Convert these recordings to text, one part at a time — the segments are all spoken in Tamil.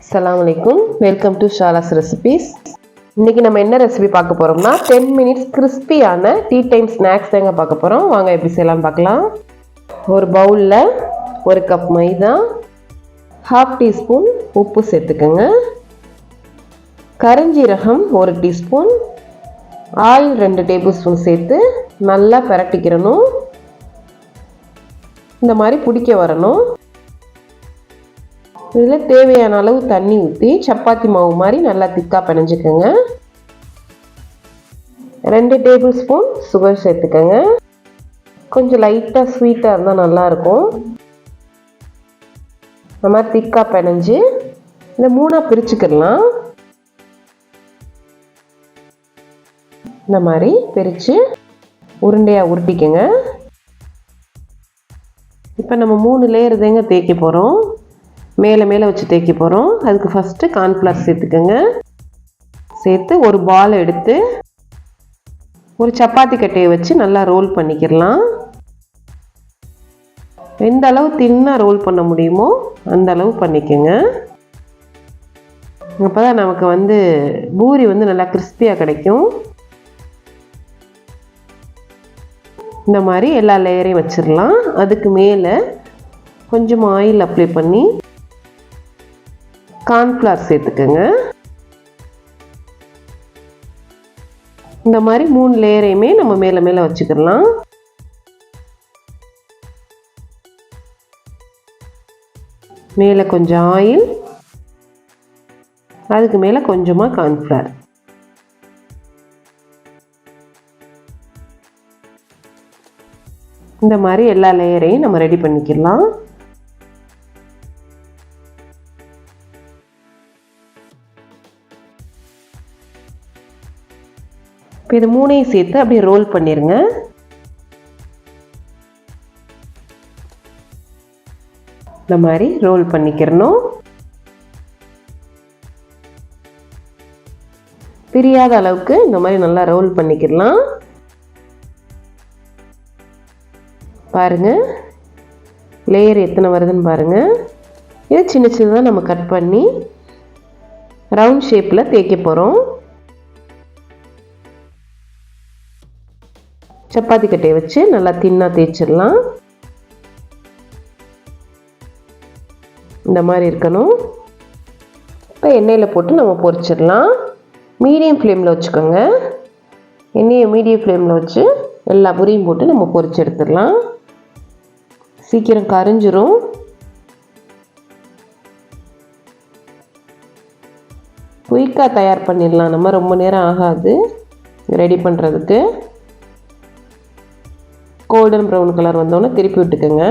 அஸ்ஸலாமு அலைக்கும். Welcome to Shala's recipes. இன்றைக்கி நம்ம என்ன ரெசிபி பார்க்க போகிறோம்னா 10 மினிட்ஸ் கிறிஸ்பியான டீ டைம் ஸ்நாக்ஸ் தாங்க பார்க்க போகிறோம். வாங்க எப்படி செய்யலாம்னு பார்க்கலாம். ஒரு பவுலில் 1 கப் மைதா, 1/2 டீஸ்பூன் உப்பு சேர்த்துக்கோங்க. கருஞ்சீரகம் 1 டீஸ்பூன், ஆயில் 2 டேபிள் ஸ்பூன் சேர்த்து நல்லா பிரட்டிக்கிறணும். இந்த மாதிரி பிடிக்க வரணும். இதில் தேவையான அளவு தண்ணி ஊற்றி சப்பாத்தி மாவு மாதிரி நல்லா திக்காக பிணைஞ்சிக்கோங்க. 2 டேபிள் ஸ்பூன் சுகர் சேர்த்துக்கோங்க. கொஞ்சம் லைட்டாக ஸ்வீட்டாக இருந்தால் நல்லாயிருக்கும். இந்த மாதிரி திக்காக பிணைஞ்சு இந்த 3ஆக பிரிச்சுக்கிடலாம். இந்த மாதிரி பிரித்து உருண்டையாக உருட்டிக்கோங்க. இப்போ நம்ம 3 லேயர் தாங்க தேய்க்க போகிறோம். மேலே வச்சு தேய்க்க போகிறோம். அதுக்கு ஃபஸ்ட்டு கார்ன்ஃப்ளவர் சேர்த்துக்கோங்க. சேர்த்து ஒரு பால் எடுத்து ஒரு சப்பாத்தி கட்டையை வச்சு நல்லா ரோல் பண்ணிக்கிடலாம். எந்த அளவு தின்னாக ரோல் பண்ண முடியுமோ அந்த அளவு பண்ணிக்கோங்க. அப்போ தான் நமக்கு பூரி நல்லா கிறிஸ்பியாக கிடைக்கும். இந்த மாதிரி எல்லா லேயரையும் வச்சிடலாம். அதுக்கு மேலே கொஞ்சம் ஆயில் அப்ளை பண்ணி கார்ன்ஃப்ளவர் சேர்த்துக்கோங்க. இந்த மாதிரி 3 லேயரையுமே நம்ம மேலே வச்சுக்கலாம். மேலே கொஞ்சம் ஆயில், அதுக்கு மேலே கொஞ்சமாக கார்ன்ஃப்ளவர். இந்த மாதிரி எல்லா லேயரையும் நம்ம ரெடி பண்ணிக்கலாம். இப்போ இது 3ஐயும் சேர்த்து அப்படியே ரோல் பண்ணிடுங்க. இந்த மாதிரி ரோல் பண்ணிக்கிறணும். பிரியாத அளவுக்கு இந்த மாதிரி நல்லா ரோல் பண்ணிக்கலாம். பாருங்க, லேயர் எத்தனை வருதுன்னு பாருங்க. இது சின்ன சின்னதாக நம்ம கட் பண்ணி ரவுண்ட் ஷேப்பில் தேய்க்க போகிறோம். சப்பாத்தி கட்டையை வச்சு நல்லா தின்னாக தேய்ச்சிடலாம். இந்த மாதிரி இருக்கணும். இப்போ எண்ணெயில் போட்டு நம்ம பொரிச்சிடலாம். மீடியம் ஃப்ளேமில் வச்சுக்கோங்க. எண்ணெயை மீடியம் ஃப்ளேமில் வச்சு எல்லா பொரியும் போட்டு நம்ம பொரிச்சு எடுத்துடலாம். சீக்கிரம் கரிஞ்சிரும். குயிக்காக தயார் பண்ணிடலாம். நம்ம ரொம்ப நேரம் ஆகாது ரெடி பண்ணுறதுக்கு. கோல்டன் ப்ரௌன் கலர் வந்தோடனே திருப்பி விட்டுக்கோங்க.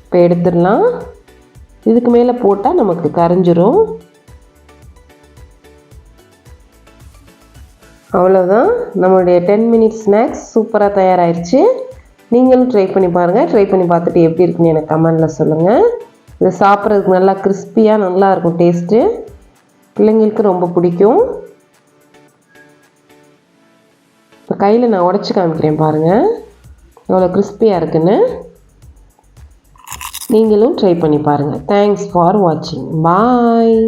இப்போ எடுத்துடலாம். இதுக்கு மேலே போட்டால் நமக்கு கரைஞ்சிரும். அவ்வளோதான், நம்மளுடைய 10 மினிட்ஸ் ஸ்நாக்ஸ் சூப்பராக தயாராகிடுச்சு. நீங்களும் ட்ரை பண்ணி பாருங்கள். ட்ரை பண்ணி பார்த்துட்டு எப்படி இருக்குன்னு எனக்கு கமெண்டில் சொல்லுங்கள். இது சாப்பிட்றதுக்கு நல்லா கிறிஸ்பியாக நல்லாயிருக்கும். டேஸ்ட்டு பிள்ளைங்களுக்கு ரொம்ப பிடிக்கும். இப்போ கையில் நான் உடச்சி காமிக்கிறேன் பாருங்கள் எவ்வளோ கிறிஸ்பியாக இருக்குன்னு. நீங்களும் ட்ரை பண்ணி பாருங்கள். தேங்க்ஸ் ஃபார் வாட்சிங். பாய்.